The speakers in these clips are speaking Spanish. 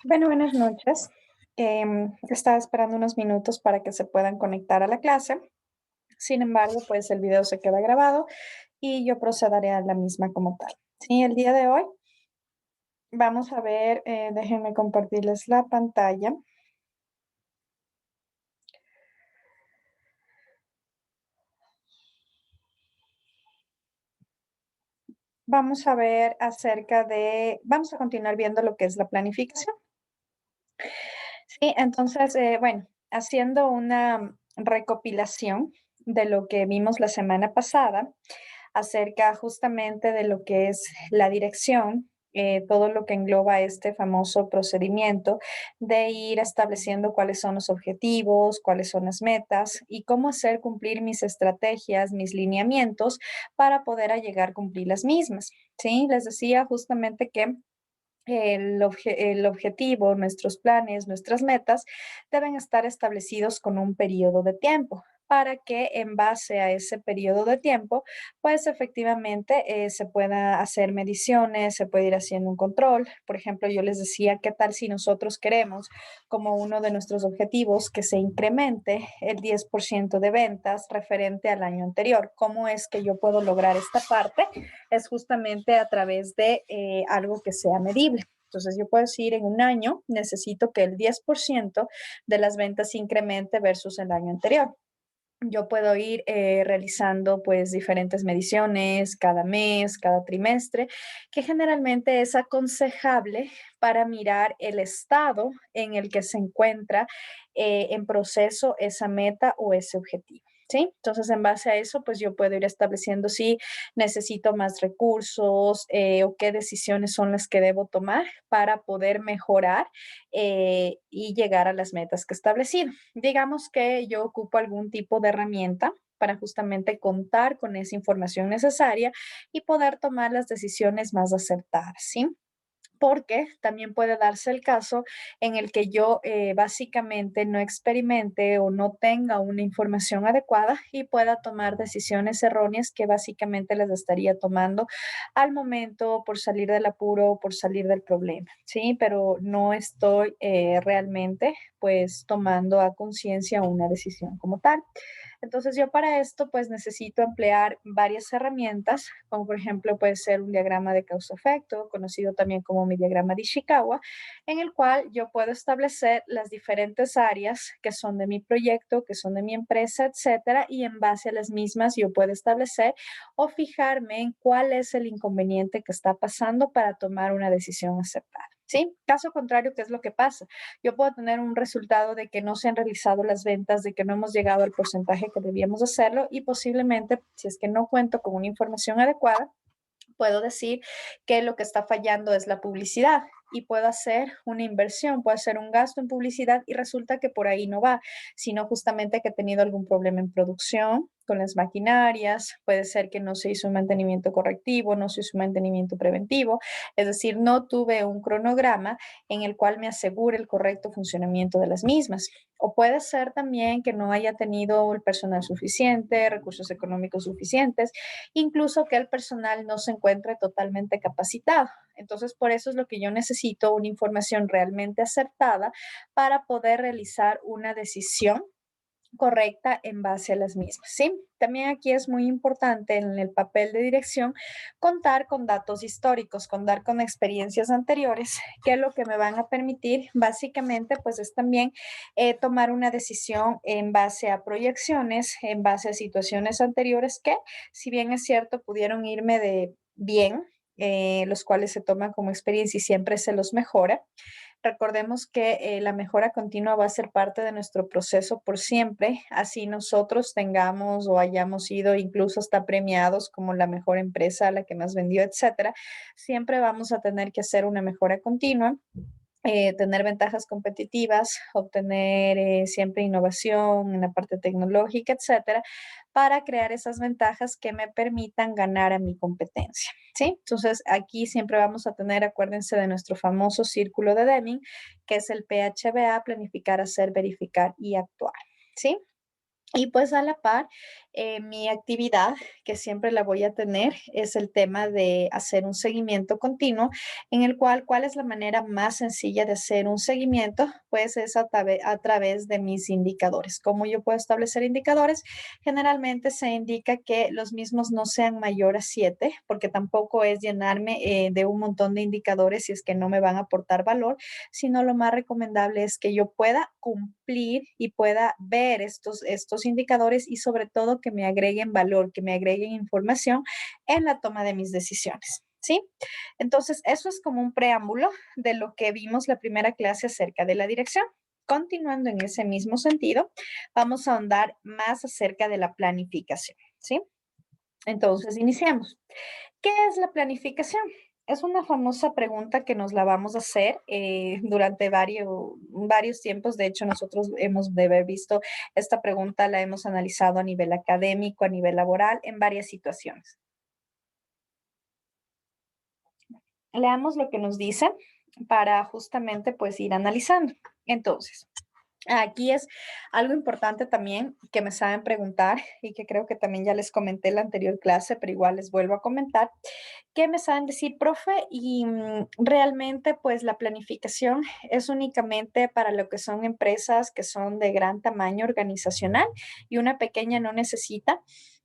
Bueno, buenas noches. Estaba esperando unos minutos para que se puedan conectar a la clase. Sin embargo, pues el video se queda grabado y yo procederé a la misma como tal. Sí, el día de hoy vamos a ver, déjenme compartirles la pantalla. Vamos a ver vamos a continuar viendo lo que es la planificación. Sí, entonces, bueno, haciendo una recopilación de lo que vimos la semana pasada acerca justamente de lo que es la dirección, todo lo que engloba este famoso procedimiento de ir estableciendo cuáles son los objetivos, cuáles son las metas y cómo hacer cumplir mis estrategias, mis lineamientos para poder llegar a cumplir las mismas. Sí, les decía justamente que el objetivo, nuestros planes, nuestras metas deben estar establecidos con un periodo de tiempo para que en base a ese periodo de tiempo, pues efectivamente se pueda hacer mediciones, se puede ir haciendo un control. Por ejemplo, yo les decía, ¿qué tal si nosotros queremos como uno de nuestros objetivos que se incremente el 10% de ventas referente al año anterior? ¿Cómo es que yo puedo lograr esta parte? Es justamente a través de algo que sea medible. Entonces, yo puedo decir, en un año necesito que el 10% de las ventas incremente versus el año anterior. Yo puedo ir realizando pues diferentes mediciones cada mes, cada trimestre, que generalmente es aconsejable para mirar el estado en el que se encuentra en proceso esa meta o ese objetivo. ¿Sí? Entonces, en base a eso, pues yo puedo ir estableciendo si necesito más recursos o qué decisiones son las que debo tomar para poder mejorar y llegar a las metas que he establecido. Digamos que yo ocupo algún tipo de herramienta para justamente contar con esa información necesaria y poder tomar las decisiones más acertadas, ¿sí? Porque también puede darse el caso en el que yo básicamente no experimente o no tenga una información adecuada y pueda tomar decisiones erróneas que básicamente les estaría tomando al momento por salir del apuro, por salir del problema, ¿sí? Pero no estoy realmente pues tomando a conciencia una decisión como tal. Entonces yo para esto pues necesito emplear varias herramientas, como por ejemplo puede ser un diagrama de causa-efecto, conocido también como mi diagrama de Ishikawa, en el cual yo puedo establecer las diferentes áreas que son de mi proyecto, que son de mi empresa, etcétera, y en base a las mismas yo puedo establecer o fijarme en cuál es el inconveniente que está pasando para tomar una decisión acertada. ¿Sí? Caso contrario, ¿qué es lo que pasa? Yo puedo tener un resultado de que no se han realizado las ventas, de que no hemos llegado al porcentaje que debíamos hacerlo y posiblemente, si es que no cuento con una información adecuada, puedo decir que lo que está fallando es la publicidad y puedo hacer una inversión, puedo hacer un gasto en publicidad y resulta que por ahí no va, sino justamente que he tenido algún problema en producción con las maquinarias, puede ser que no se hizo un mantenimiento correctivo, no se hizo un mantenimiento preventivo, es decir, no tuve un cronograma en el cual me asegure el correcto funcionamiento de las mismas. O puede ser también que no haya tenido el personal suficiente, recursos económicos suficientes, incluso que el personal no se encuentre totalmente capacitado. Entonces, por eso es lo que yo necesito, una información realmente acertada para poder realizar una decisión correcta en base a las mismas, ¿sí? También aquí es muy importante en el papel de dirección contar con datos históricos, contar con experiencias anteriores, que lo que me van a permitir básicamente pues es también tomar una decisión en base a proyecciones, en base a situaciones anteriores que, si bien es cierto, pudieron irme de bien, los cuales se toman como experiencia y siempre se los mejora. Recordemos que la mejora continua va a ser parte de nuestro proceso por siempre, así nosotros tengamos o hayamos sido incluso hasta premiados como la mejor empresa, la que más vendió, etcétera. Siempre vamos a tener que hacer una mejora continua, tener ventajas competitivas, obtener siempre innovación en la parte tecnológica, etcétera, para crear esas ventajas que me permitan ganar a mi competencia, ¿sí? Entonces, aquí siempre vamos a tener, acuérdense de nuestro famoso círculo de Deming, que es el PHBA, planificar, hacer, verificar y actuar, ¿sí? Y pues a la par, mi actividad, que siempre la voy a tener, es el tema de hacer un seguimiento continuo, en el cual, ¿cuál es la manera más sencilla de hacer un seguimiento? Pues es a través de mis indicadores. ¿Cómo yo puedo establecer indicadores? Generalmente se indica que los mismos no sean mayor a 7, porque tampoco es llenarme de un montón de indicadores si es que no me van a aportar valor, sino lo más recomendable es que yo pueda cumplir y pueda ver estos indicadores y sobre todo que me agreguen valor, que me agreguen información en la toma de mis decisiones. ¿Sí? Entonces, eso es como un preámbulo de lo que vimos la primera clase acerca de la dirección. Continuando en ese mismo sentido, vamos a ahondar más acerca de la planificación. ¿Sí? Entonces, iniciemos. ¿Qué es la planificación? Es una famosa pregunta que nos la vamos a hacer durante varios tiempos. De hecho, nosotros hemos de haber visto esta pregunta, la hemos analizado a nivel académico, a nivel laboral, en varias situaciones. Leamos lo que nos dice para justamente pues ir analizando. Entonces, aquí es algo importante también que me saben preguntar y que creo que también ya les comenté en la anterior clase, pero igual les vuelvo a comentar. ¿Qué me saben decir, profe? Y realmente, pues la planificación es únicamente para lo que son empresas que son de gran tamaño organizacional y una pequeña no necesita.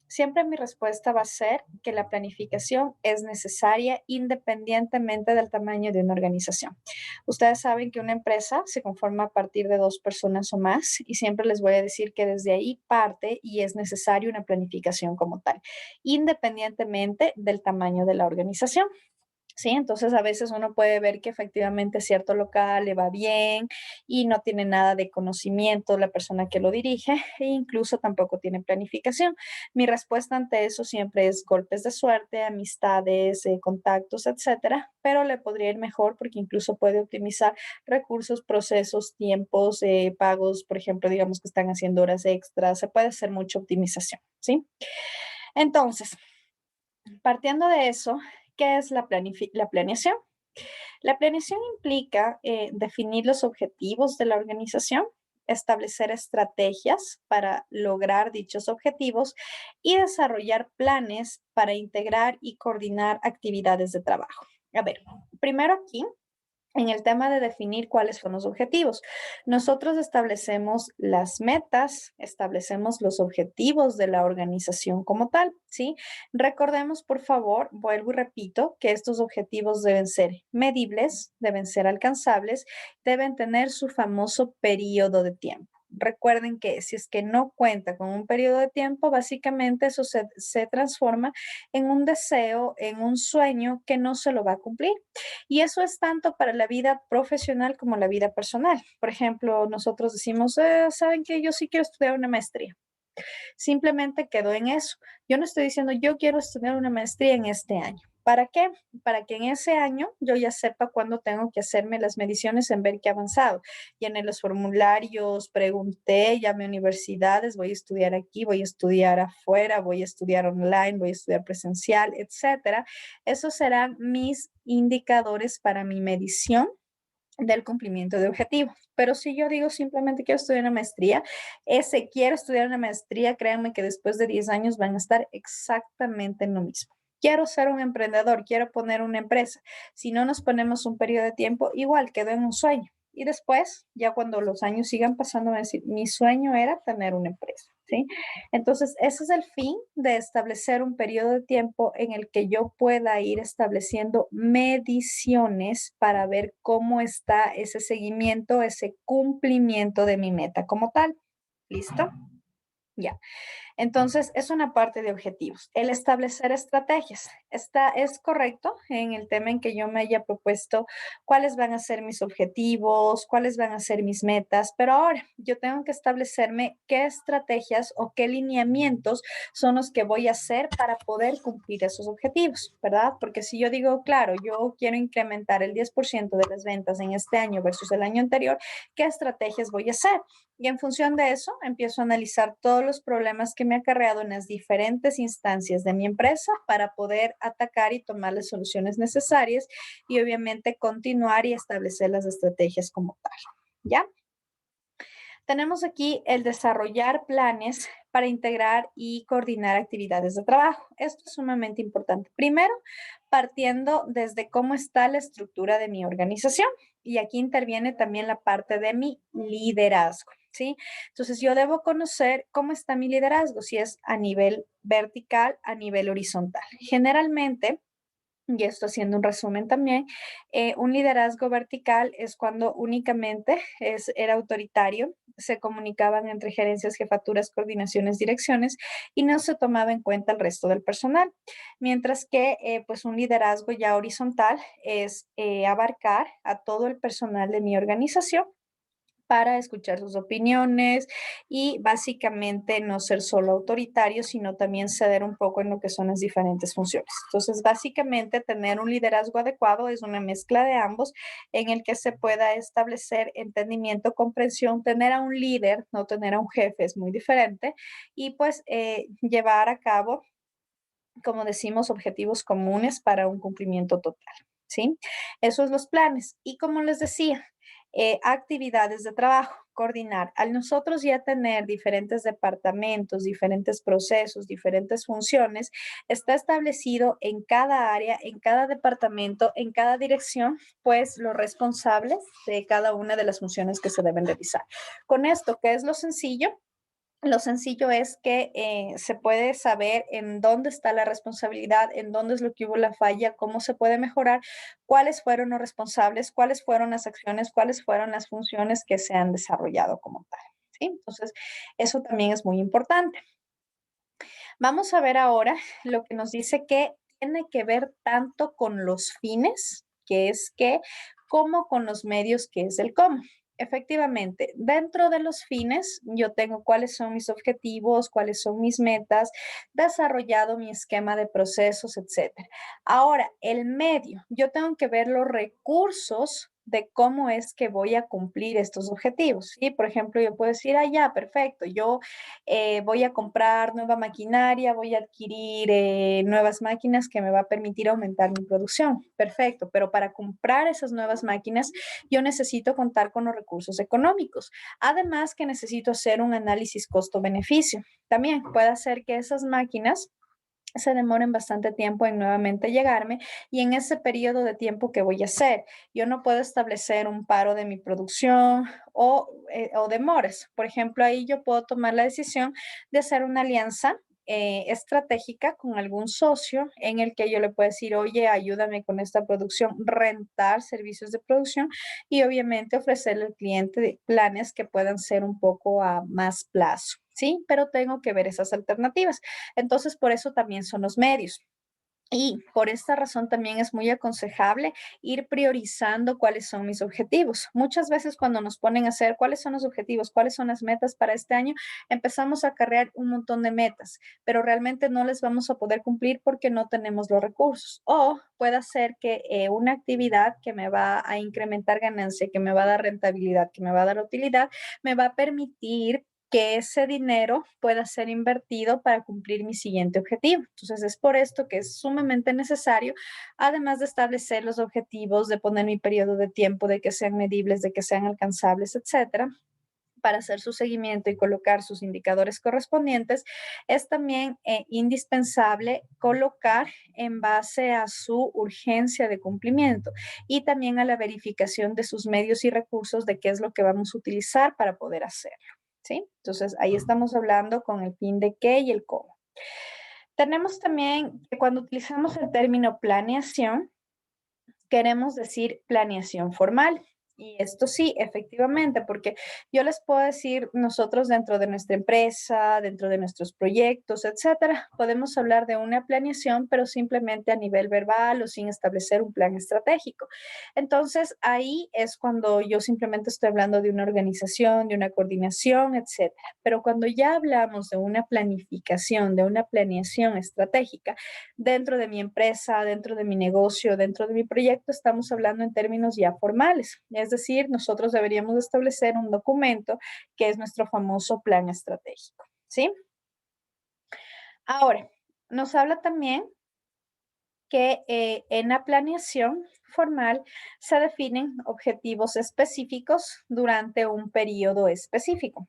Siempre mi respuesta va a ser que la planificación es necesaria independientemente del tamaño de una organización. Ustedes saben que una empresa se conforma a partir de 2 personas o más y siempre les voy a decir que desde ahí parte y es necesaria una planificación como tal, independientemente del tamaño de la organización. Sí, entonces a veces uno puede ver que efectivamente cierto local le va bien y no tiene nada de conocimiento la persona que lo dirige e incluso tampoco tiene planificación. Mi respuesta ante eso siempre es golpes de suerte, amistades, contactos, etcétera, pero le podría ir mejor porque incluso puede optimizar recursos, procesos, tiempos, pagos, por ejemplo, digamos que están haciendo horas extras, se puede hacer mucha optimización, ¿sí? Entonces, partiendo de eso, ¿qué es la planeación? La planeación implica definir los objetivos de la organización, establecer estrategias para lograr dichos objetivos y desarrollar planes para integrar y coordinar actividades de trabajo. A ver, primero aquí en el tema de definir cuáles son los objetivos. Nosotros establecemos las metas, establecemos los objetivos de la organización como tal, ¿sí? Recordemos, por favor, vuelvo y repito, que estos objetivos deben ser medibles, deben ser alcanzables, deben tener su famoso periodo de tiempo. Recuerden que si es que no cuenta con un periodo de tiempo, básicamente eso se transforma en un deseo, en un sueño que no se lo va a cumplir. Y eso es tanto para la vida profesional como la vida personal. Por ejemplo, nosotros decimos, ¿saben qué? Yo sí quiero estudiar una maestría. Simplemente quedó en eso. Yo no estoy diciendo, yo quiero estudiar una maestría en este año. ¿Para qué? Para que en ese año yo ya sepa cuándo tengo que hacerme las mediciones en ver qué ha avanzado. Llené los formularios, pregunté, llamé a universidades, voy a estudiar aquí, voy a estudiar afuera, voy a estudiar online, voy a estudiar presencial, etcétera. Esos serán mis indicadores para mi medición del cumplimiento de objetivos. Pero si yo digo simplemente quiero estudiar una maestría, ese quiero estudiar una maestría, créanme que después de 10 años van a estar exactamente en lo mismo. Quiero ser un emprendedor, quiero poner una empresa. Si no nos ponemos un periodo de tiempo, igual quedó en un sueño. Y después, ya cuando los años sigan pasando, van a decir, mi sueño era tener una empresa, ¿sí? Entonces, ese es el fin de establecer un periodo de tiempo en el que yo pueda ir estableciendo mediciones para ver cómo está ese seguimiento, ese cumplimiento de mi meta como tal. ¿Listo? Ya. Entonces, es una parte de objetivos. El establecer estrategias. Está, es correcto en el tema en que yo me haya propuesto cuáles van a ser mis objetivos, cuáles van a ser mis metas, pero ahora yo tengo que establecerme qué estrategias o qué lineamientos son los que voy a hacer para poder cumplir esos objetivos, ¿verdad? Porque si yo digo, claro, yo quiero incrementar el 10% de las ventas en este año versus el año anterior, ¿qué estrategias voy a hacer? Y en función de eso, empiezo a analizar todos los problemas que me ha acarreado en las diferentes instancias de mi empresa para poder atacar y tomar las soluciones necesarias y obviamente continuar y establecer las estrategias como tal. ¿Ya? Tenemos aquí el desarrollar planes para integrar y coordinar actividades de trabajo. Esto es sumamente importante. Primero, partiendo desde cómo está la estructura de mi organización. Y aquí interviene también la parte de mi liderazgo, ¿sí? Entonces, yo debo conocer cómo está mi liderazgo, si es a nivel vertical, a nivel horizontal. Generalmente, y esto haciendo un resumen también, un liderazgo vertical es cuando únicamente era autoritario, se comunicaban entre gerencias, jefaturas, coordinaciones, direcciones y no se tomaba en cuenta el resto del personal. Mientras que pues un liderazgo ya horizontal es abarcar a todo el personal de mi organización para escuchar sus opiniones y básicamente no ser solo autoritario, sino también ceder un poco en lo que son las diferentes funciones. Entonces, básicamente tener un liderazgo adecuado es una mezcla de ambos en el que se pueda establecer entendimiento, comprensión, tener a un líder, no tener a un jefe es muy diferente y pues llevar a cabo, como decimos, objetivos comunes para un cumplimiento total, ¿sí? Esos los planes. Y como les decía, actividades de trabajo, coordinar. Al nosotros ya tener diferentes departamentos, diferentes procesos, diferentes funciones, está establecido en cada área, en cada departamento, en cada dirección, pues los responsables de cada una de las funciones que se deben realizar. Con esto, ¿qué es lo sencillo? Lo sencillo es que se puede saber en dónde está la responsabilidad, en dónde es lo que hubo la falla, cómo se puede mejorar, cuáles fueron los responsables, cuáles fueron las acciones, cuáles fueron las funciones que se han desarrollado como tal. ¿Sí? Entonces, eso también es muy importante. Vamos a ver ahora lo que nos dice que tiene que ver tanto con los fines, que es qué, como con los medios, que es el cómo. Efectivamente, dentro de los fines, yo tengo cuáles son mis objetivos, cuáles son mis metas, desarrollado mi esquema de procesos, etcétera. Ahora, el medio, yo tengo que ver los recursos de cómo es que voy a cumplir estos objetivos. ¿Sí? Por ejemplo, yo puedo decir, ah, ya, perfecto, yo voy a comprar nueva maquinaria, voy a adquirir nuevas máquinas que me va a permitir aumentar mi producción. Perfecto, pero para comprar esas nuevas máquinas yo necesito contar con los recursos económicos. Además que necesito hacer un análisis costo-beneficio. También puede hacer que esas máquinas se demoren bastante tiempo en nuevamente llegarme y en ese periodo de tiempo que voy a hacer. Yo no puedo establecer un paro de mi producción o demores. Por ejemplo, ahí yo puedo tomar la decisión de hacer una alianza estratégica con algún socio en el que yo le pueda decir, oye, ayúdame con esta producción, rentar servicios de producción y obviamente ofrecerle al cliente planes que puedan ser un poco a más plazo. Sí, pero tengo que ver esas alternativas. Entonces, por eso también son los medios. Y por esta razón también es muy aconsejable ir priorizando cuáles son mis objetivos. Muchas veces cuando nos ponen a hacer cuáles son los objetivos, cuáles son las metas para este año, empezamos a cargar un montón de metas, pero realmente no les vamos a poder cumplir porque no tenemos los recursos. O puede ser que una actividad que me va a incrementar ganancia, que me va a dar rentabilidad, que me va a dar utilidad, me va a permitir que ese dinero pueda ser invertido para cumplir mi siguiente objetivo. Entonces, es por esto que es sumamente necesario, además de establecer los objetivos, de poner mi periodo de tiempo, de que sean medibles, de que sean alcanzables, etcétera, para hacer su seguimiento y colocar sus indicadores correspondientes, es también indispensable colocar en base a su urgencia de cumplimiento y también a la verificación de sus medios y recursos de qué es lo que vamos a utilizar para poder hacerlo. ¿Sí? Entonces, ahí estamos hablando con el fin de qué y el cómo. Tenemos también que cuando utilizamos el término planeación, queremos decir planeación formal. Y esto sí, efectivamente, porque yo les puedo decir, nosotros dentro de nuestra empresa, dentro de nuestros proyectos, etcétera, podemos hablar de una planeación, pero simplemente a nivel verbal o sin establecer un plan estratégico. Entonces, ahí es cuando yo simplemente estoy hablando de una organización, de una coordinación, etcétera. Pero cuando ya hablamos de una planificación, de una planeación estratégica, dentro de mi empresa, dentro de mi negocio, dentro de mi proyecto, estamos hablando en términos ya formales. Es decir, nosotros deberíamos establecer un documento que es nuestro famoso plan estratégico. ¿Sí? Ahora, nos habla también que en la planeación formal se definen objetivos específicos durante un periodo específico.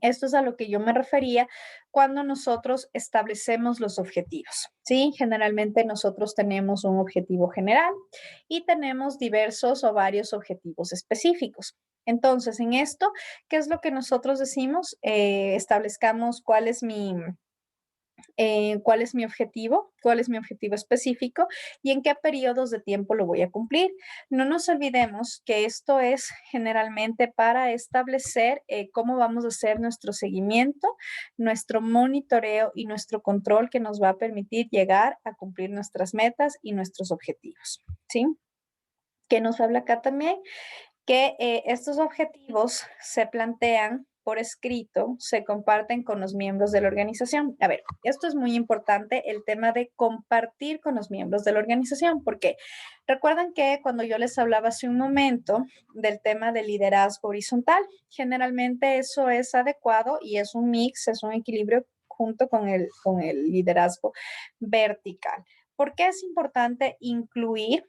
Esto es a lo que yo me refería cuando nosotros establecemos los objetivos, ¿sí? Generalmente nosotros tenemos un objetivo general y tenemos diversos o varios objetivos específicos. Entonces, en esto, ¿qué es lo que nosotros decimos? Establezcamos cuál es mi objetivo, cuál es mi objetivo específico y en qué periodos de tiempo lo voy a cumplir. No nos olvidemos que esto es generalmente para establecer cómo vamos a hacer nuestro seguimiento, nuestro monitoreo y nuestro control que nos va a permitir llegar a cumplir nuestras metas y nuestros objetivos. ¿Sí? Que nos habla acá también que estos objetivos se plantean por escrito, se comparten con los miembros de la organización. A ver, esto es muy importante, el tema de compartir con los miembros de la organización, porque recuerdan que cuando yo les hablaba hace un momento del tema del liderazgo horizontal, generalmente eso es adecuado y es un mix, es un equilibrio junto con el liderazgo vertical. ¿Por qué es importante incluir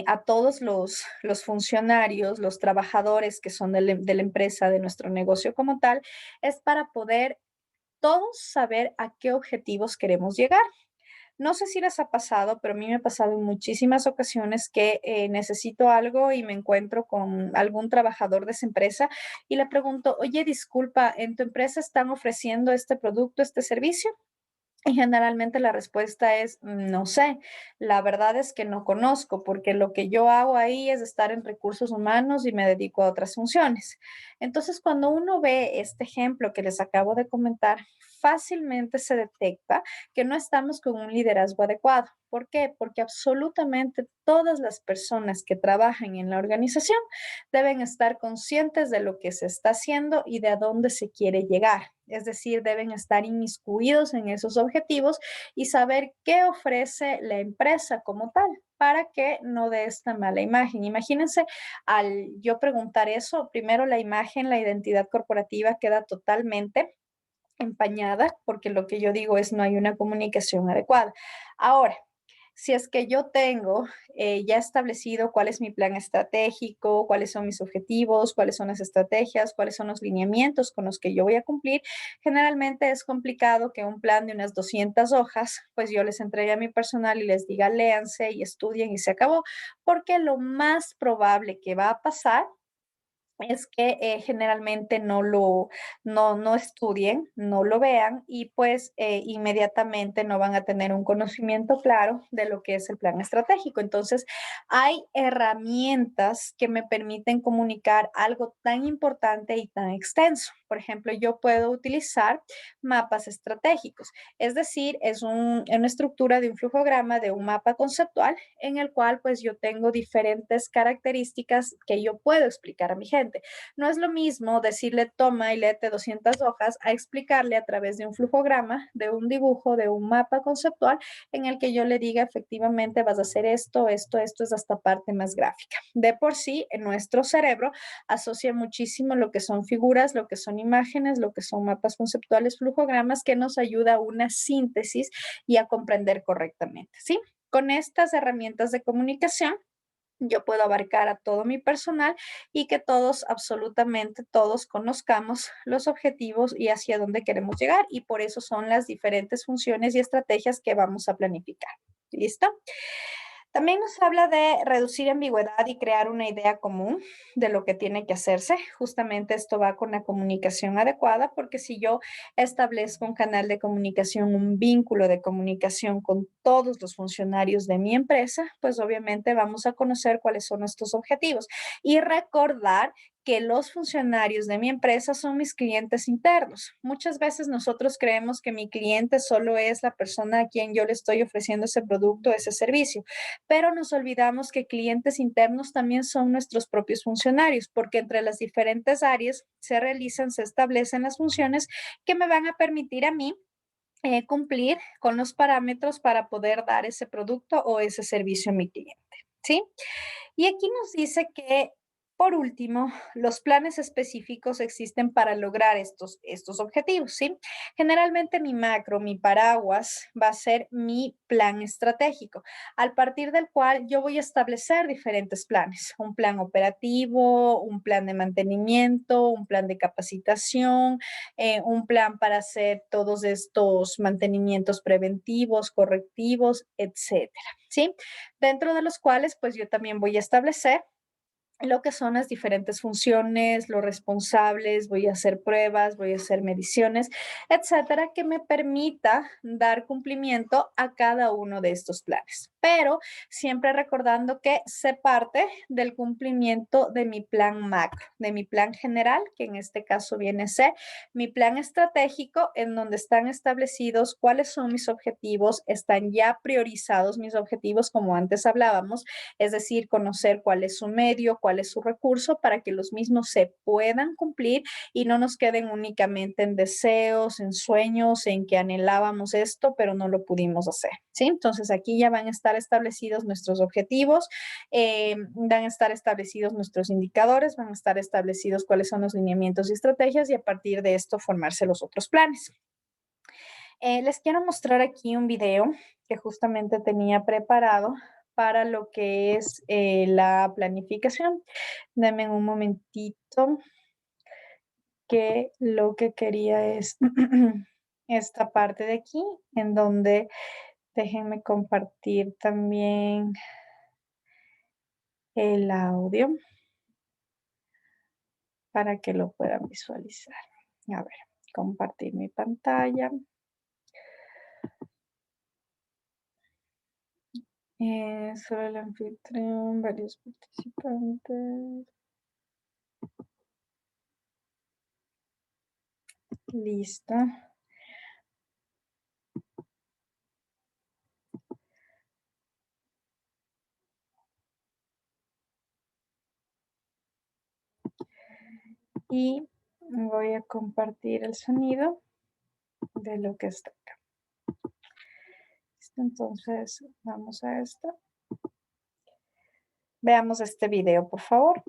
a todos los funcionarios, los trabajadores que son de la empresa, de nuestro negocio como tal, es para poder todos saber a qué objetivos queremos llegar? No sé si les ha pasado, pero a mí me ha pasado en muchísimas ocasiones que necesito algo y me encuentro con algún trabajador de esa empresa y le pregunto, oye, disculpa, ¿en tu empresa están ofreciendo este producto, este servicio? Y generalmente la respuesta es, no sé, la verdad es que no conozco, porque lo que yo hago ahí es estar en recursos humanos y me dedico a otras funciones. Entonces, cuando uno ve este ejemplo que les acabo de comentar, fácilmente se detecta que no estamos con un liderazgo adecuado. ¿Por qué? Porque absolutamente todas las personas que trabajan en la organización deben estar conscientes de lo que se está haciendo y de a dónde se quiere llegar. Es decir, deben estar inmiscuidos en esos objetivos y saber qué ofrece la empresa como tal para que no dé esta mala imagen. Imagínense, al yo preguntar eso, primero la imagen, la identidad corporativa queda totalmente empañada porque lo que yo digo es no hay una comunicación adecuada. Ahora, si es que yo tengo ya establecido cuál es mi plan estratégico, cuáles son mis objetivos, cuáles son las estrategias, cuáles son los lineamientos con los que yo voy a cumplir, generalmente es complicado que un plan de unas 200 hojas, pues yo les entregue a mi personal y les diga, léanse y estudien y se acabó, porque lo más probable que va a pasar es que generalmente no estudien, no lo vean y pues inmediatamente no van a tener un conocimiento claro de lo que es el plan estratégico. Entonces, hay herramientas que me permiten comunicar algo tan importante y tan extenso. Por ejemplo, yo puedo utilizar mapas estratégicos, es decir, una estructura de un flujograma, de un mapa conceptual en el cual pues yo tengo diferentes características que yo puedo explicar a mi gente. No es lo mismo decirle toma y léete 200 hojas a explicarle a través de un flujograma, de un dibujo, de un mapa conceptual en el que yo le diga efectivamente vas a hacer esto, esto es hasta parte más gráfica. De por sí, en nuestro cerebro asocia muchísimo lo que son figuras, lo que son imágenes, lo que son mapas conceptuales, flujogramas, que nos ayuda a una síntesis y a comprender correctamente, ¿sí? Con estas herramientas de comunicación, yo puedo abarcar a todo mi personal y que todos, absolutamente todos, conozcamos los objetivos y hacia dónde queremos llegar. Y por eso son las diferentes funciones y estrategias que vamos a planificar. ¿Listo? También nos habla de reducir ambigüedad y crear una idea común de lo que tiene que hacerse. Justamente esto va con la comunicación adecuada, porque si yo establezco un canal de comunicación, un vínculo de comunicación con todos los funcionarios de mi empresa, pues obviamente vamos a conocer cuáles son nuestros objetivos y recordar que los funcionarios de mi empresa son mis clientes internos. Muchas veces nosotros creemos que mi cliente solo es la persona a quien yo le estoy ofreciendo ese producto, ese servicio, pero nos olvidamos que clientes internos también son nuestros propios funcionarios, porque entre las diferentes áreas se realizan, se establecen las funciones que me van a permitir a mí cumplir con los parámetros para poder dar ese producto o ese servicio a mi cliente, ¿sí? Y aquí nos dice que Por último, los planes específicos existen para lograr estos objetivos, ¿sí? Generalmente mi macro, mi paraguas, va a ser mi plan estratégico, al partir del cual yo voy a establecer diferentes planes, un plan operativo, un plan de mantenimiento, un plan de capacitación, un plan para hacer todos estos mantenimientos preventivos, correctivos, etcétera, ¿sí? Dentro de los cuales, pues yo también voy a establecer lo que son las diferentes funciones, los responsables, voy a hacer pruebas, voy a hacer mediciones, etcétera, que me permita dar cumplimiento a cada uno de estos planes. Pero siempre recordando que se parte del cumplimiento de mi plan macro, de mi plan general, que en este caso viene a ser mi plan estratégico, en donde están establecidos cuáles son mis objetivos, están ya priorizados mis objetivos, como antes hablábamos, es decir, conocer cuál es su medio, cuál es su recurso para que los mismos se puedan cumplir y no nos queden únicamente en deseos, en sueños, en que anhelábamos esto, pero no lo pudimos hacer, ¿sí? Entonces aquí ya van a estar establecidos nuestros objetivos, van a estar establecidos nuestros indicadores, van a estar establecidos cuáles son los lineamientos y estrategias y a partir de esto formarse los otros planes. Les quiero mostrar aquí un video que justamente tenía preparado para lo que es la planificación. Denme un momentito que lo que quería es esta parte de aquí, en donde déjenme compartir también el audio para que lo puedan visualizar. A ver, compartir mi pantalla. Sobre el anfitrión, varios participantes. Listo. Y voy a compartir el sonido de lo que está acá. Entonces, vamos a esto. Veamos este video, por favor.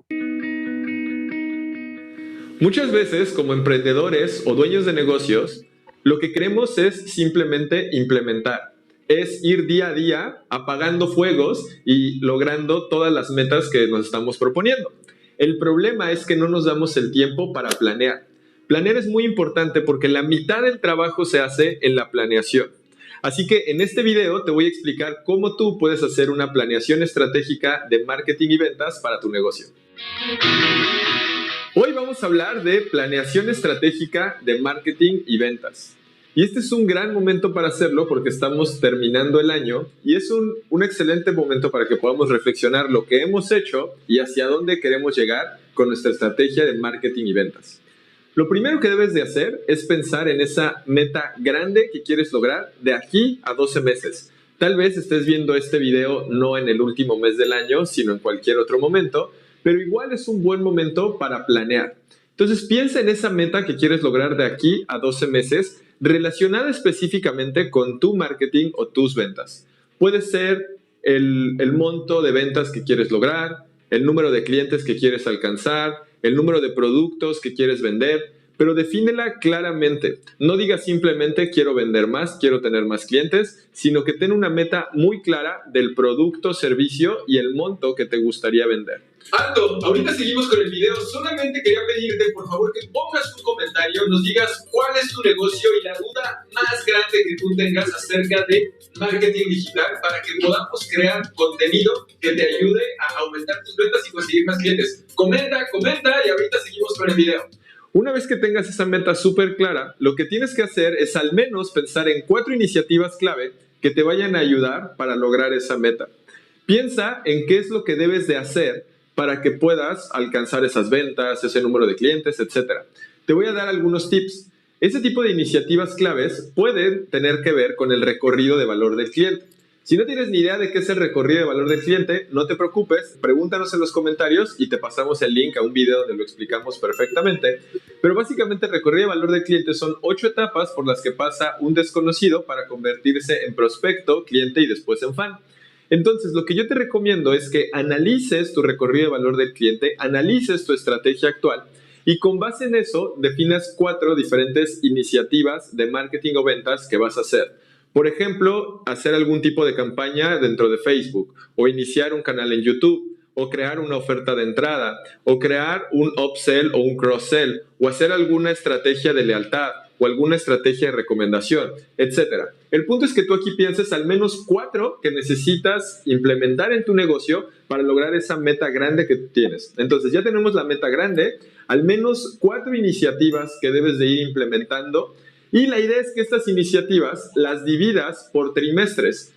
Muchas veces, como emprendedores o dueños de negocios, lo que queremos es simplemente implementar. Es ir día a día apagando fuegos y logrando todas las metas que nos estamos proponiendo. El problema es que no nos damos el tiempo para planear. Planear es muy importante porque la mitad del trabajo se hace en la planeación. Así que en este video te voy a explicar cómo tú puedes hacer una planeación estratégica de marketing y ventas para tu negocio. Hoy vamos a hablar de planeación estratégica de marketing y ventas. Y este es un gran momento para hacerlo porque estamos terminando el año y es un excelente momento para que podamos reflexionar lo que hemos hecho y hacia dónde queremos llegar con nuestra estrategia de marketing y ventas. Lo primero que debes de hacer es pensar en esa meta grande que quieres lograr de aquí a 12 meses. Tal vez estés viendo este video no en el último mes del año, sino en cualquier otro momento, pero igual es un buen momento para planear. Entonces piensa en esa meta que quieres lograr de aquí a 12 meses relacionada específicamente con tu marketing o tus ventas. Puede ser el monto de ventas que quieres lograr, el número de clientes que quieres alcanzar, el número de productos que quieres vender, pero defínela claramente. No digas simplemente quiero vender más, quiero tener más clientes, sino que ten una meta muy clara del producto, servicio y el monto que te gustaría vender. Alto, ahorita seguimos con el video. Solamente quería pedirte, por favor, que pongas un comentario, nos digas cuál es tu negocio y la duda más grande que tú tengas acerca de marketing digital para que podamos crear contenido que te ayude a aumentar tus ventas y conseguir más clientes. Comenta y ahorita seguimos con el video. Una vez que tengas esa meta súper clara, lo que tienes que hacer es al menos pensar en 4 iniciativas clave que te vayan a ayudar para lograr esa meta. Piensa en qué es lo que debes de hacer para que puedas alcanzar esas ventas, ese número de clientes, etc. Te voy a dar algunos tips. Ese tipo de iniciativas claves pueden tener que ver con el recorrido de valor del cliente. Si no tienes ni idea de qué es el recorrido de valor del cliente, no te preocupes, pregúntanos en los comentarios y te pasamos el link a un video donde lo explicamos perfectamente. Pero básicamente el recorrido de valor del cliente son 8 etapas por las que pasa un desconocido para convertirse en prospecto, cliente y después en fan. Entonces, lo que yo te recomiendo es que analices tu recorrido de valor del cliente, analices tu estrategia actual y con base en eso definas 4 diferentes iniciativas de marketing o ventas que vas a hacer. Por ejemplo, hacer algún tipo de campaña dentro de Facebook, o iniciar un canal en YouTube, o crear una oferta de entrada, o crear un upsell o un cross-sell, o hacer alguna estrategia de lealtad, o alguna estrategia de recomendación, etcétera. El punto es que tú aquí pienses al menos 4 que necesitas implementar en tu negocio para lograr esa meta grande que tienes. Entonces, ya tenemos la meta grande, al menos 4 iniciativas que debes de ir implementando, y la idea es que estas iniciativas las dividas por trimestres.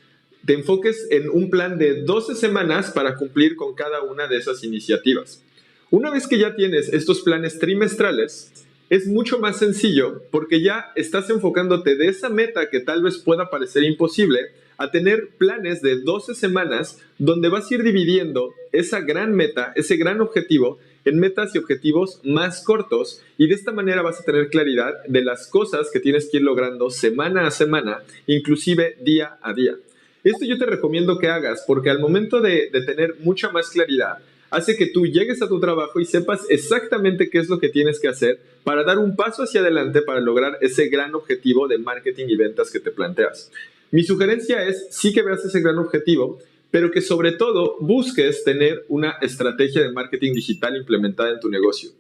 Te enfoques en un plan de 12 semanas para cumplir con cada una de esas iniciativas. Una vez que ya tienes estos planes trimestrales, es mucho más sencillo porque ya estás enfocándote de esa meta que tal vez pueda parecer imposible a tener planes de 12 semanas donde vas a ir dividiendo esa gran meta, ese gran objetivo, en metas y objetivos más cortos, y de esta manera vas a tener claridad de las cosas que tienes que ir logrando semana a semana, inclusive día a día. Esto yo te recomiendo que hagas porque al momento de tener mucha más claridad, hace que tú llegues a tu trabajo y sepas exactamente qué es lo que tienes que hacer para dar un paso hacia adelante para lograr ese gran objetivo de marketing y ventas que te planteas. Mi sugerencia es sí que veas ese gran objetivo, pero que sobre todo busques tener una estrategia de marketing digital implementada en tu negocio.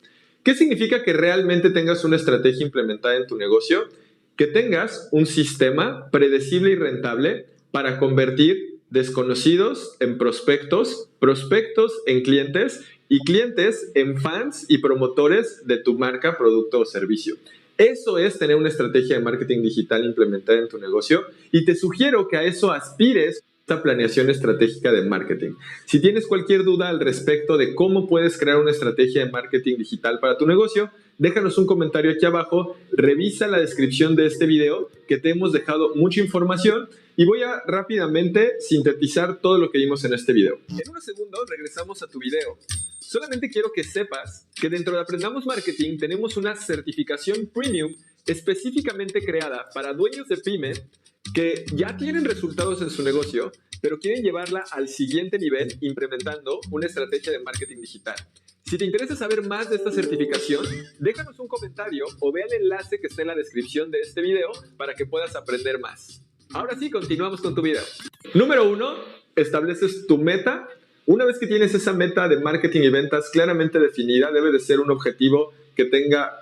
¿Qué significa que realmente tengas una estrategia implementada en tu negocio? Que tengas un sistema predecible y rentable para convertir desconocidos en prospectos, prospectos en clientes y clientes en fans y promotores de tu marca, producto o servicio. Eso es tener una estrategia de marketing digital implementada en tu negocio, y te sugiero que a eso aspires esta planeación estratégica de marketing. Si tienes cualquier duda al respecto de cómo puedes crear una estrategia de marketing digital para tu negocio, déjanos un comentario aquí abajo, revisa la descripción de este video que te hemos dejado mucha información, y voy a rápidamente sintetizar todo lo que vimos en este video. En unos segundos regresamos a tu video. Solamente quiero que sepas que dentro de Aprendamos Marketing tenemos una certificación premium específicamente creada para dueños de pyme que ya tienen resultados en su negocio, pero quieren llevarla al siguiente nivel implementando una estrategia de marketing digital. Si te interesa saber más de esta certificación, déjanos un comentario o ve el enlace que está en la descripción de este video para que puedas aprender más. Ahora sí, continuamos con tu video. Número 1, estableces tu meta. Una vez que tienes esa meta de marketing y ventas claramente definida, debe de ser un objetivo que tenga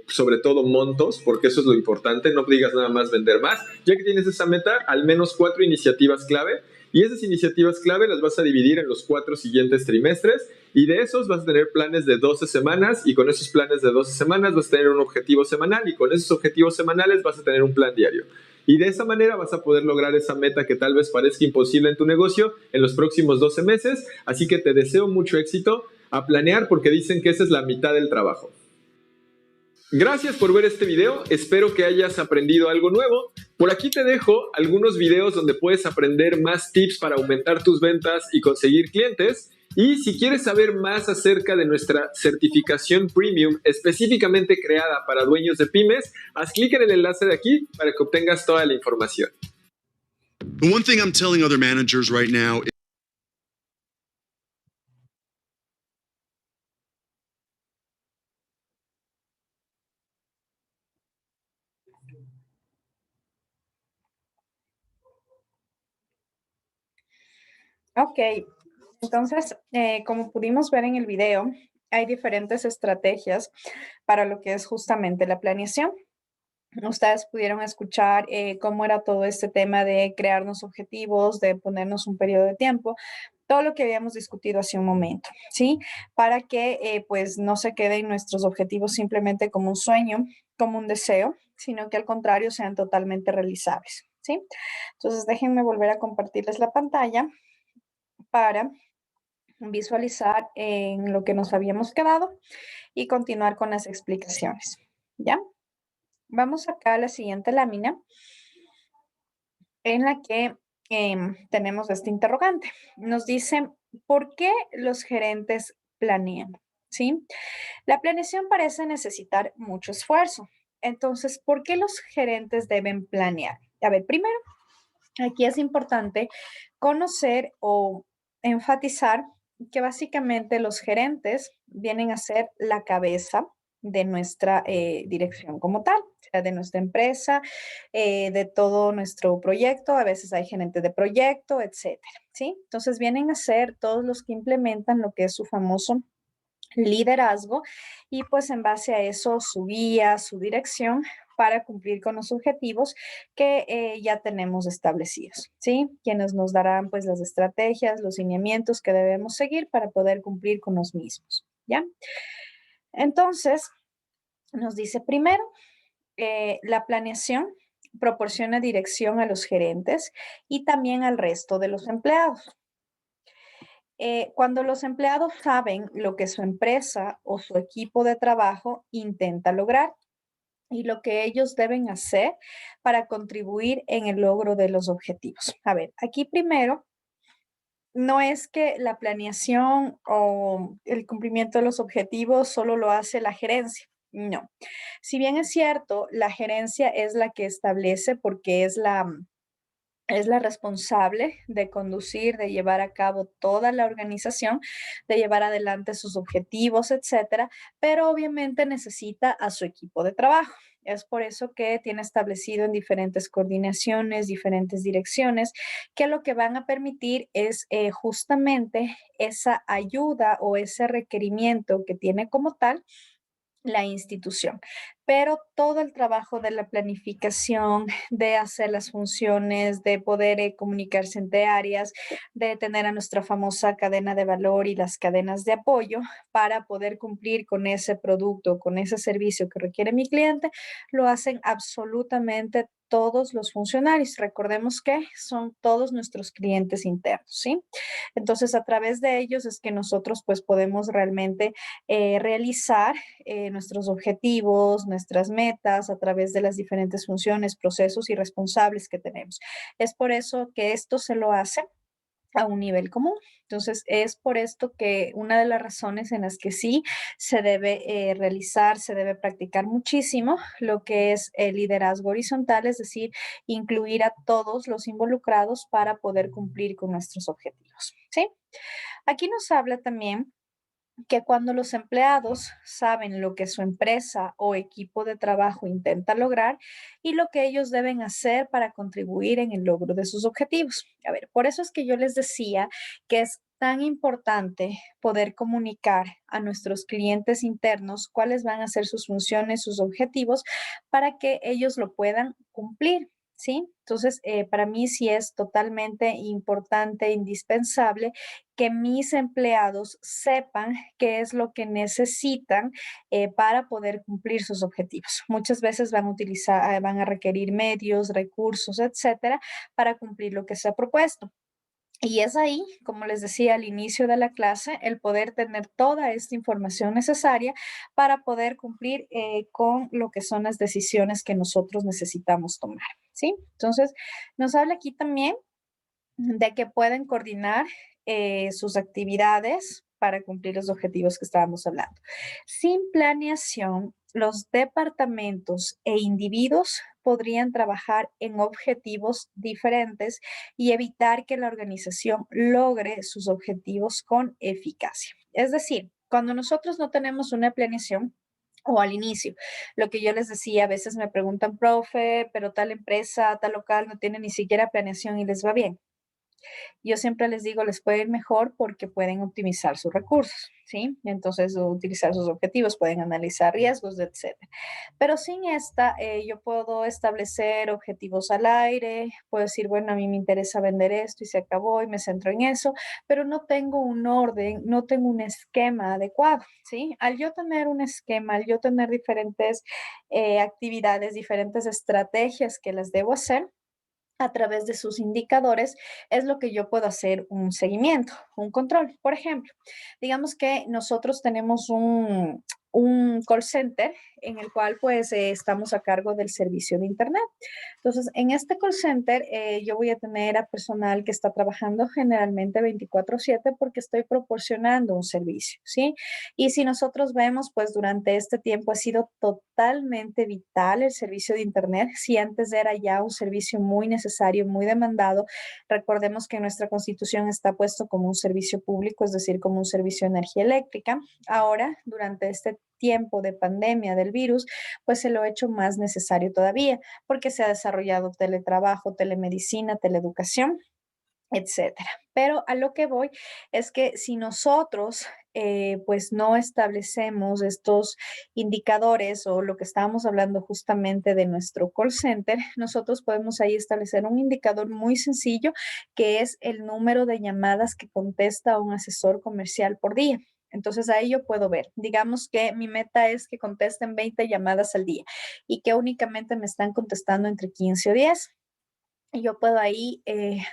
sobre todo montos, porque eso es lo importante. No digas nada más vender más. Ya que tienes esa meta, al menos 4 iniciativas clave, y esas iniciativas clave las vas a dividir en los 4 siguientes trimestres, y de esos vas a tener planes de 12 semanas, y con esos planes de 12 semanas vas a tener un objetivo semanal, y con esos objetivos semanales vas a tener un plan diario. Y de esa manera vas a poder lograr esa meta que tal vez parezca imposible en tu negocio en los próximos 12 meses. Así que te deseo mucho éxito a planear, porque dicen que esa es la mitad del trabajo. Gracias por ver este video, espero que hayas aprendido algo nuevo. Por aquí te dejo algunos videos donde puedes aprender más tips para aumentar tus ventas y conseguir clientes. Y si quieres saber más acerca de nuestra certificación premium específicamente creada para dueños de pymes, haz clic en el enlace de aquí para que obtengas toda la información. The one thing I'm telling other managers right now is Ok, entonces, como pudimos ver en el video, hay diferentes estrategias para lo que es justamente la planeación. Ustedes pudieron escuchar cómo era todo este tema de crearnos objetivos, de ponernos un periodo de tiempo, todo lo que habíamos discutido hace un momento, ¿sí? Para que pues no se queden nuestros objetivos simplemente como un sueño, como un deseo, sino que al contrario sean totalmente realizables, ¿sí? Entonces déjenme volver a compartirles la pantalla para visualizar en lo que nos habíamos quedado y continuar con las explicaciones, ¿ya? Vamos acá a la siguiente lámina en la que tenemos este interrogante. Nos dice, ¿por qué los gerentes planean? ¿Sí? La planeación parece necesitar mucho esfuerzo. Entonces, ¿por qué los gerentes deben planear? A ver, primero, Aquí es importante conocer o enfatizar que básicamente los gerentes vienen a ser la cabeza de nuestra dirección como tal, o sea, de nuestra empresa, de todo nuestro proyecto. A veces hay gerente de proyecto, etcétera, ¿sí? Entonces vienen a ser todos los que implementan lo que es su famoso liderazgo y pues en base a eso su guía, su dirección para cumplir con los objetivos que ya tenemos establecidos, ¿sí? Quienes nos darán pues las estrategias, los lineamientos que debemos seguir para poder cumplir con los mismos, ¿ya? Entonces, nos dice primero, la planeación proporciona dirección a los gerentes y también al resto de los empleados. Cuando los empleados saben lo que su empresa o su equipo de trabajo intenta lograr y lo que ellos deben hacer para contribuir en el logro de los objetivos. A ver, aquí primero, no es que la planeación o el cumplimiento de los objetivos solo lo hace la gerencia. No. Si bien es cierto, la gerencia es la que establece porque es la responsable de conducir, de llevar a cabo toda la organización, de llevar adelante sus objetivos, etcétera, pero obviamente necesita a su equipo de trabajo. Es por eso que tiene establecido en diferentes coordinaciones, diferentes direcciones, que lo que van a permitir es justamente esa ayuda o ese requerimiento que tiene como tal la institución. Pero todo el trabajo de la planificación, de hacer las funciones, de poder comunicarse entre áreas, de tener a nuestra famosa cadena de valor y las cadenas de apoyo para poder cumplir con ese producto, con ese servicio que requiere mi cliente, lo hacen absolutamente todos los funcionarios. Recordemos que son todos nuestros clientes internos, ¿sí? Entonces, a través de ellos es que nosotros pues podemos realmente realizar nuestros objetivos, nuestras metas a través de las diferentes funciones, procesos y responsables que tenemos. Es por eso que esto se lo hace a un nivel común. Entonces, es por esto que una de las razones en las que sí se debe realizar, se debe practicar muchísimo lo que es el liderazgo horizontal, es decir, incluir a todos los involucrados para poder cumplir con nuestros objetivos, ¿sí? Aquí nos habla también que cuando los empleados saben lo que su empresa o equipo de trabajo intenta lograr y lo que ellos deben hacer para contribuir en el logro de sus objetivos. A ver, por eso es que yo les decía que es tan importante poder comunicar a nuestros clientes internos cuáles van a ser sus funciones, sus objetivos, para que ellos lo puedan cumplir. ¿Sí? Entonces, para mí sí es totalmente importante, indispensable que mis empleados sepan qué es lo que necesitan para poder cumplir sus objetivos. Muchas veces van a utilizar, van a requerir medios, recursos, etcétera, para cumplir lo que se ha propuesto. Y es ahí, como les decía al inicio de la clase, el poder tener toda esta información necesaria para poder cumplir con lo que son las decisiones que nosotros necesitamos tomar, ¿sí? Entonces, nos habla aquí también de que pueden coordinar sus actividades para cumplir los objetivos que estábamos hablando. Sin planeación, los departamentos e individuos podrían trabajar en objetivos diferentes y evitar que la organización logre sus objetivos con eficacia. Es decir, cuando nosotros no tenemos una planeación, o al inicio, lo que yo les decía, a veces me preguntan, profe, pero tal empresa, tal local no tiene ni siquiera planeación y les va bien. Yo siempre les digo, les puede ir mejor porque pueden optimizar sus recursos, ¿sí? Entonces, utilizar sus objetivos, pueden analizar riesgos, etcétera. Pero sin esta, yo puedo establecer objetivos al aire, puedo decir, bueno, a mí me interesa vender esto y se acabó y me centro en eso, pero no tengo un orden, no tengo un esquema adecuado, ¿sí? Al yo tener un esquema, al yo tener diferentes actividades, diferentes estrategias que las debo hacer, a través de sus indicadores, es lo que yo puedo hacer un seguimiento, un control. Por ejemplo, digamos que nosotros tenemos un call center en el cual pues estamos a cargo del servicio de Internet. Entonces, en este call center yo voy a tener a personal que está trabajando generalmente 24/7 porque estoy proporcionando un servicio, ¿sí? Y si nosotros vemos, pues durante este tiempo ha sido totalmente vital el servicio de Internet. Si antes era ya un servicio muy necesario, muy demandado, recordemos que nuestra Constitución está puesto como un servicio público, es decir, como un servicio de energía eléctrica. Ahora, durante este tiempo de pandemia del virus, pues se lo ha hecho más necesario todavía, porque se ha desarrollado teletrabajo, telemedicina, teleeducación, etcétera. Pero a lo que voy es que si nosotros pues no establecemos estos indicadores o lo que estábamos hablando justamente de nuestro call center, nosotros podemos ahí establecer un indicador muy sencillo que es el número de llamadas que contesta un asesor comercial por día. Entonces ahí yo puedo ver, digamos que mi meta es que contesten 20 llamadas al día y que únicamente me están contestando entre 15 o 10. Y yo puedo ahí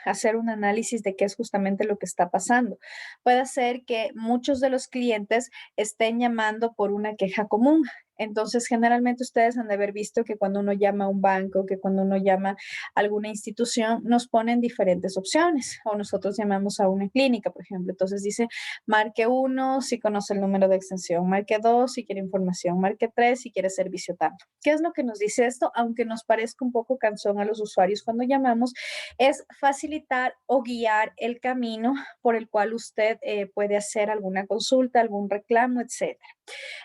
hacer un análisis de qué es justamente lo que está pasando. Puede ser que muchos de los clientes estén llamando por una queja común. Entonces, generalmente ustedes han de haber visto que cuando uno llama a un banco, que cuando uno llama a alguna institución, nos ponen diferentes opciones. O nosotros llamamos a una clínica, por ejemplo. Entonces dice, marque uno si conoce el número de extensión, marque dos si quiere información, marque tres si quiere servicio tanto. ¿Qué es lo que nos dice esto? Aunque nos parezca un poco cansón a los usuarios cuando llamamos, es facilitar o guiar el camino por el cual usted puede hacer alguna consulta, algún reclamo, etcétera.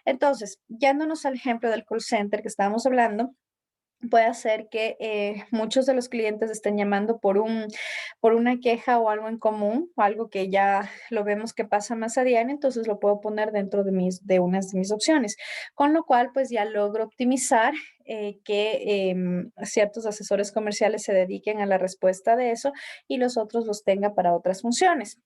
Entonces, yéndonos al ejemplo del call center que estábamos hablando, puede hacer que muchos de los clientes estén llamando por una queja o algo en común, o algo que ya lo vemos que pasa más a diario, entonces lo puedo poner dentro de unas de mis opciones, con lo cual pues ya logro optimizar que ciertos asesores comerciales se dediquen a la respuesta de eso y los otros los tenga para otras funciones.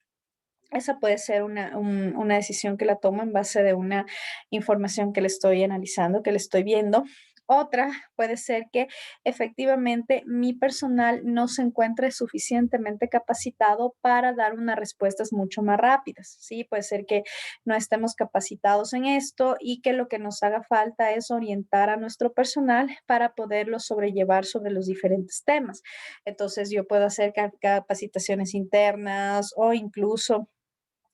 Esa puede ser una decisión que la tomo en base de una información que le estoy analizando, que le estoy viendo. Otra puede ser que efectivamente mi personal no se encuentre suficientemente capacitado para dar unas respuestas mucho más rápidas, ¿sí? Puede ser que no estemos capacitados en esto y que lo que nos haga falta es orientar a nuestro personal para poderlo sobrellevar sobre los diferentes temas. Entonces, yo puedo hacer capacitaciones internas o incluso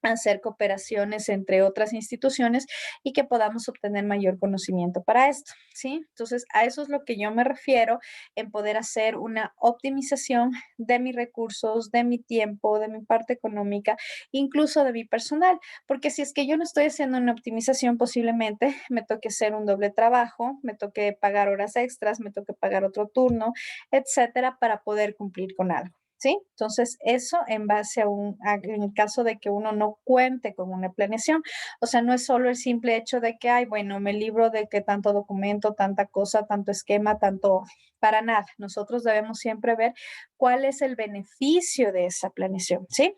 hacer cooperaciones entre otras instituciones y que podamos obtener mayor conocimiento para esto, ¿sí? Entonces, a eso es lo que yo me refiero en poder hacer una optimización de mis recursos, de mi tiempo, de mi parte económica, incluso de mi personal, porque si es que yo no estoy haciendo una optimización, posiblemente me toque hacer un doble trabajo, me toque pagar horas extras, me toque pagar otro turno, etcétera, para poder cumplir con algo. ¿Sí? Entonces, eso en base en el caso de que uno no cuente con una planeación, o sea, no es solo el simple hecho de que, ay, bueno, me libro de que tanto documento, tanta cosa, tanto esquema, tanto, para nada. Nosotros debemos siempre ver cuál es el beneficio de esa planeación, ¿sí?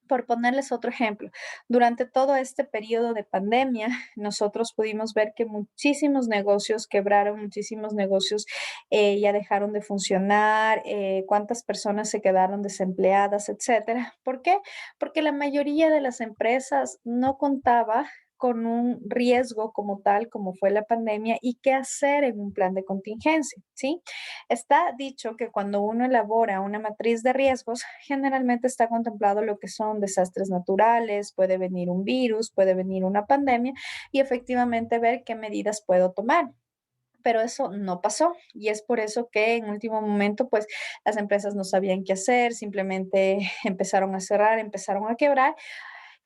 Por ponerles otro ejemplo, durante todo este periodo de pandemia, nosotros pudimos ver que muchísimos negocios quebraron, muchísimos negocios ya dejaron de funcionar, cuántas personas se quedaron desempleadas, etcétera. ¿Por qué? Porque la mayoría de las empresas no contaba con un riesgo como tal, como fue la pandemia, y qué hacer en un plan de contingencia, ¿sí? Está dicho que cuando uno elabora una matriz de riesgos, generalmente está contemplado lo que son desastres naturales, puede venir un virus, puede venir una pandemia y efectivamente ver qué medidas puedo tomar. Pero eso no pasó y es por eso que en último momento, pues las empresas no sabían qué hacer, simplemente empezaron a cerrar, empezaron a quebrar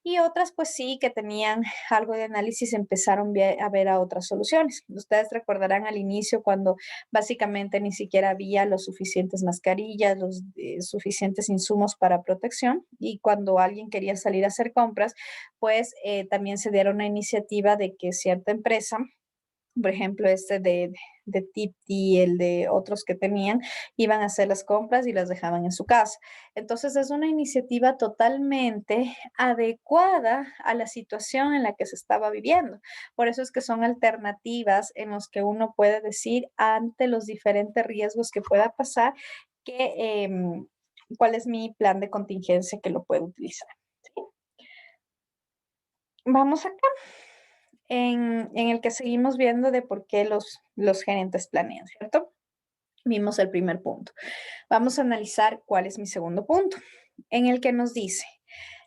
y otras, pues sí, que tenían algo de análisis, empezaron a ver a otras soluciones. Ustedes recordarán al inicio cuando básicamente ni siquiera había los suficientes mascarillas, los suficientes insumos para protección y cuando alguien quería salir a hacer compras, pues también se dieron una iniciativa de que cierta empresa, por ejemplo, este de Tipti, el de otros que tenían, iban a hacer las compras y las dejaban en su casa. Entonces, es una iniciativa totalmente adecuada a la situación en la que se estaba viviendo. Por eso es que son alternativas en las que uno puede decir ante los diferentes riesgos que pueda pasar, que, cuál es mi plan de contingencia que lo puedo utilizar. ¿Sí? Vamos acá. en el que seguimos viendo de por qué los gerentes planean, ¿cierto? Vimos el primer punto. Vamos a analizar cuál es mi segundo punto, en el que nos dice,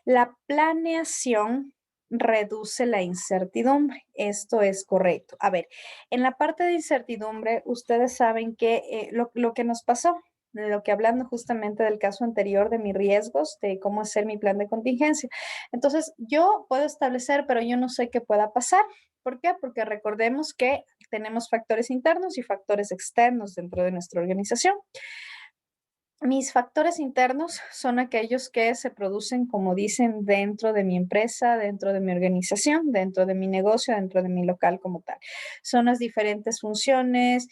la planeación reduce la incertidumbre. Esto es correcto. A ver, en la parte de incertidumbre, ustedes saben que lo que nos pasó, de lo que hablando justamente del caso anterior de mis riesgos, de cómo hacer mi plan de contingencia. Entonces, yo puedo establecer, pero yo no sé qué pueda pasar. ¿Por qué? Porque recordemos que tenemos factores internos y factores externos dentro de nuestra organización. Mis factores internos son aquellos que se producen, como dicen, dentro de mi empresa, dentro de mi organización, dentro de mi negocio, dentro de mi local como tal. Son las diferentes funciones,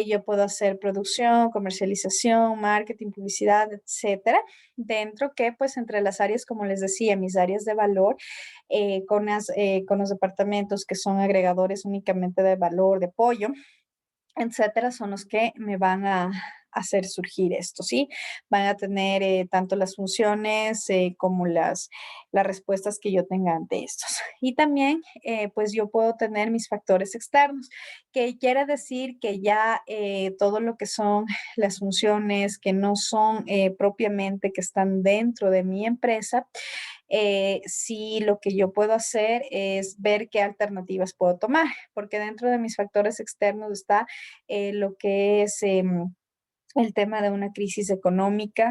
yo puedo hacer producción, comercialización, marketing, publicidad, etcétera, dentro que pues entre las áreas, como les decía, mis áreas de valor, con los departamentos que son agregadores únicamente de valor, de pollo, etcétera, son los que me van a hacer surgir esto, ¿sí? Van a tener tanto las funciones como las respuestas que yo tenga ante estos. Y también, pues yo puedo tener mis factores externos, que quiere decir que ya todo lo que son las funciones que no son propiamente que están dentro de mi empresa, sí lo que yo puedo hacer es ver qué alternativas puedo tomar, porque dentro de mis factores externos está lo que es el tema de una crisis económica,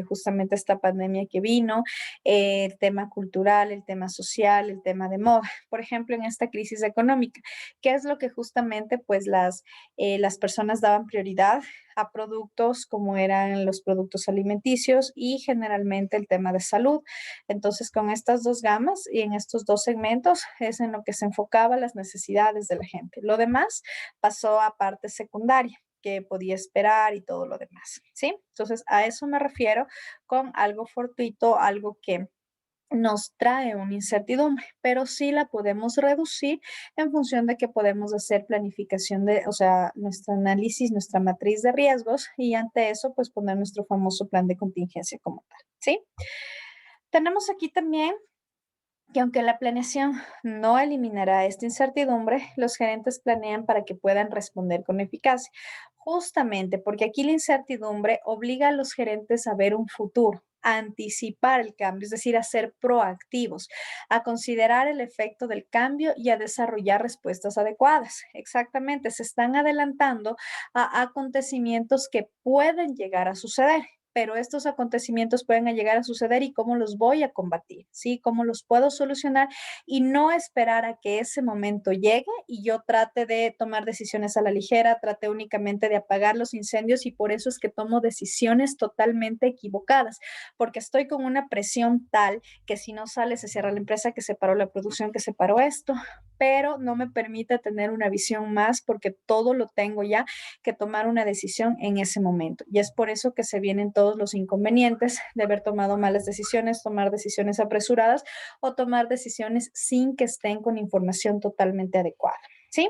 justamente esta pandemia que vino, el tema cultural, el tema social, el tema de moda. Por ejemplo, en esta crisis económica, ¿qué es lo que justamente pues las personas daban prioridad a productos como eran los productos alimenticios y generalmente el tema de salud? Entonces, con estas dos gamas y en estos dos segmentos es en lo que se enfocaba las necesidades de la gente. Lo demás pasó a parte secundaria que podía esperar y todo lo demás, ¿sí? Entonces, a eso me refiero con algo fortuito, algo que nos trae una incertidumbre, pero sí la podemos reducir en función de que podemos hacer planificación de, o sea, nuestro análisis, nuestra matriz de riesgos y ante eso, pues poner nuestro famoso plan de contingencia como tal, ¿sí? Tenemos aquí también que aunque la planeación no eliminará esta incertidumbre, los gerentes planean para que puedan responder con eficacia. Justamente porque aquí la incertidumbre obliga a los gerentes a ver un futuro, a anticipar el cambio, es decir, a ser proactivos, a considerar el efecto del cambio y a desarrollar respuestas adecuadas. Exactamente, se están adelantando a acontecimientos que pueden llegar a suceder, pero estos acontecimientos pueden llegar a suceder y cómo los voy a combatir, ¿sí? Cómo los puedo solucionar y no esperar a que ese momento llegue y yo trate de tomar decisiones a la ligera, trate únicamente de apagar los incendios y por eso es que tomo decisiones totalmente equivocadas, porque estoy con una presión tal que si no sale se cierra la empresa, que se paró la producción, que se paró esto, pero no me permite tener una visión más porque todo lo tengo ya que tomar una decisión en ese momento. Y es por eso que se vienen todos los inconvenientes de haber tomado malas decisiones, tomar decisiones apresuradas o tomar decisiones sin que estén con información totalmente adecuada. ¿Sí?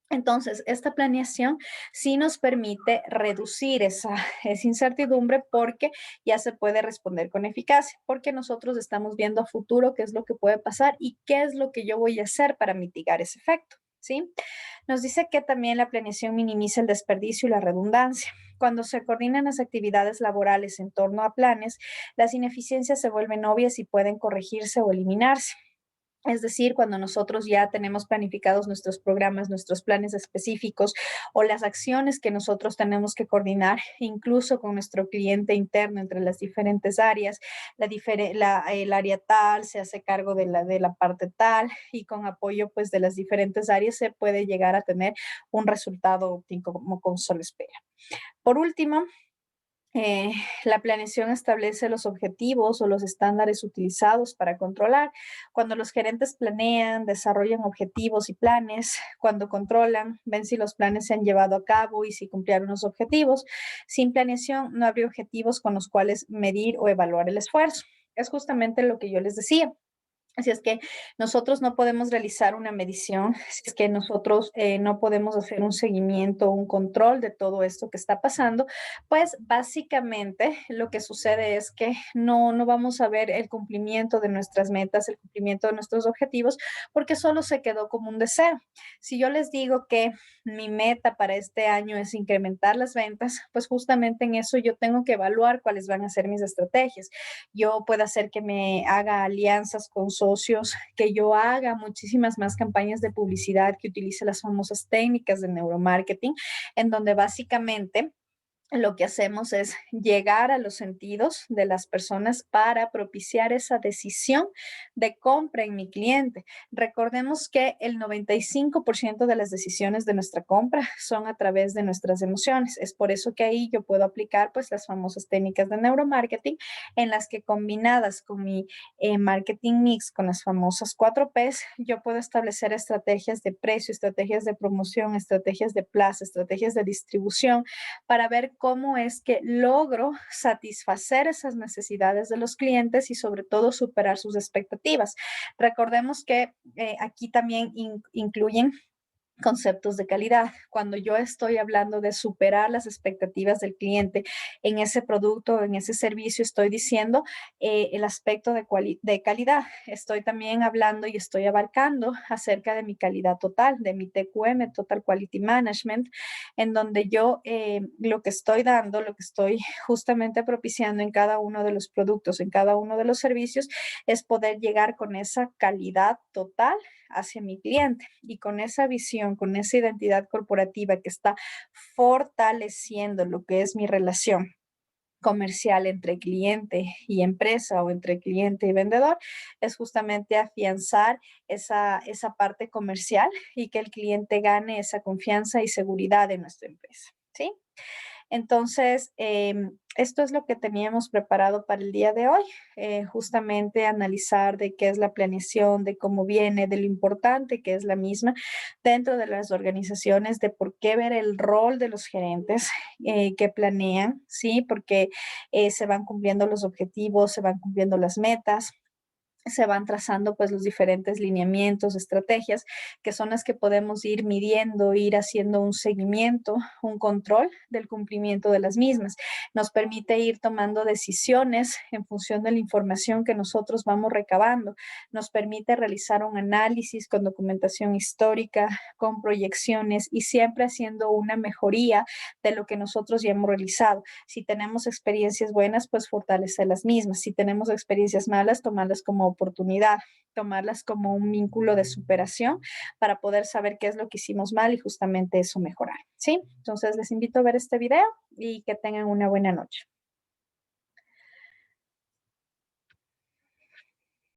Entonces, esta planeación sí nos permite reducir esa incertidumbre porque ya se puede responder con eficacia, porque nosotros estamos viendo a futuro qué es lo que puede pasar y qué es lo que yo voy a hacer para mitigar ese efecto. ¿Sí? Nos dice que también la planeación minimiza el desperdicio y la redundancia. Cuando se coordinan las actividades laborales en torno a planes, las ineficiencias se vuelven obvias y pueden corregirse o eliminarse. Es decir, cuando nosotros ya tenemos planificados nuestros programas, nuestros planes específicos o las acciones que nosotros tenemos que coordinar, incluso con nuestro cliente interno entre las diferentes áreas, el área tal se hace cargo de la parte tal y con apoyo pues de las diferentes áreas se puede llegar a tener un resultado óptimo como con solo espera. Por último, eh, la planeación establece los objetivos o los estándares utilizados para controlar. Cuando los gerentes planean, desarrollan objetivos y planes, cuando controlan, ven si los planes se han llevado a cabo y si cumplieron los objetivos. Sin planeación no habría objetivos con los cuales medir o evaluar el esfuerzo. Es justamente lo que yo les decía. Si es que nosotros no podemos realizar una medición, si es que nosotros no podemos hacer un seguimiento, un control de todo esto que está pasando, pues básicamente lo que sucede es que no vamos a ver el cumplimiento de nuestras metas, el cumplimiento de nuestros objetivos, porque solo se quedó como un deseo. Si yo les digo que mi meta para este año es incrementar las ventas, pues justamente en eso yo tengo que evaluar cuáles van a ser mis estrategias. Yo puedo hacer que me haga alianzas con socios, que yo haga muchísimas más campañas de publicidad, que utilice las famosas técnicas de neuromarketing, en donde básicamente lo que hacemos es llegar a los sentidos de las personas para propiciar esa decisión de compra en mi cliente. Recordemos que el 95% de las decisiones de nuestra compra son a través de nuestras emociones. Es por eso que ahí yo puedo aplicar pues las famosas técnicas de neuromarketing en las que combinadas con mi marketing mix, con las famosas 4Ps, yo puedo establecer estrategias de precio, estrategias de promoción, estrategias de plaza, estrategias de distribución para ver cómo es que logro satisfacer esas necesidades de los clientes y sobre todo superar sus expectativas. Recordemos que aquí también incluyen conceptos de calidad. Cuando yo estoy hablando de superar las expectativas del cliente en ese producto, en ese servicio, estoy diciendo el aspecto de calidad. Estoy también hablando y estoy abarcando acerca de mi calidad total, de mi TQM, Total Quality Management, en donde yo lo que estoy dando, lo que estoy justamente propiciando en cada uno de los productos, en cada uno de los servicios, es poder llegar con esa calidad total hacia mi cliente y con esa visión, con esa identidad corporativa que está fortaleciendo lo que es mi relación comercial entre cliente y empresa o entre cliente y vendedor, es justamente afianzar esa parte comercial y que el cliente gane esa confianza y seguridad en nuestra empresa, ¿sí? Entonces, esto es lo que teníamos preparado para el día de hoy, justamente analizar de qué es la planeación, de cómo viene, de lo importante que es la misma dentro de las organizaciones, de por qué ver el rol de los gerentes que planean, ¿sí? Porque se van cumpliendo los objetivos, se van cumpliendo las metas, se van trazando pues los diferentes lineamientos, estrategias, que son las que podemos ir midiendo, ir haciendo un seguimiento, un control del cumplimiento de las mismas. Nos permite ir tomando decisiones en función de la información que nosotros vamos recabando. Nos permite realizar un análisis con documentación histórica, con proyecciones y siempre haciendo una mejoría de lo que nosotros ya hemos realizado. Si tenemos experiencias buenas, pues fortalecer las mismas. Si tenemos experiencias malas, tomarlas como oportunidad, tomarlas como un vínculo de superación para poder saber qué es lo que hicimos mal y justamente eso mejorar, ¿sí? Entonces les invito a ver este video y que tengan una buena noche.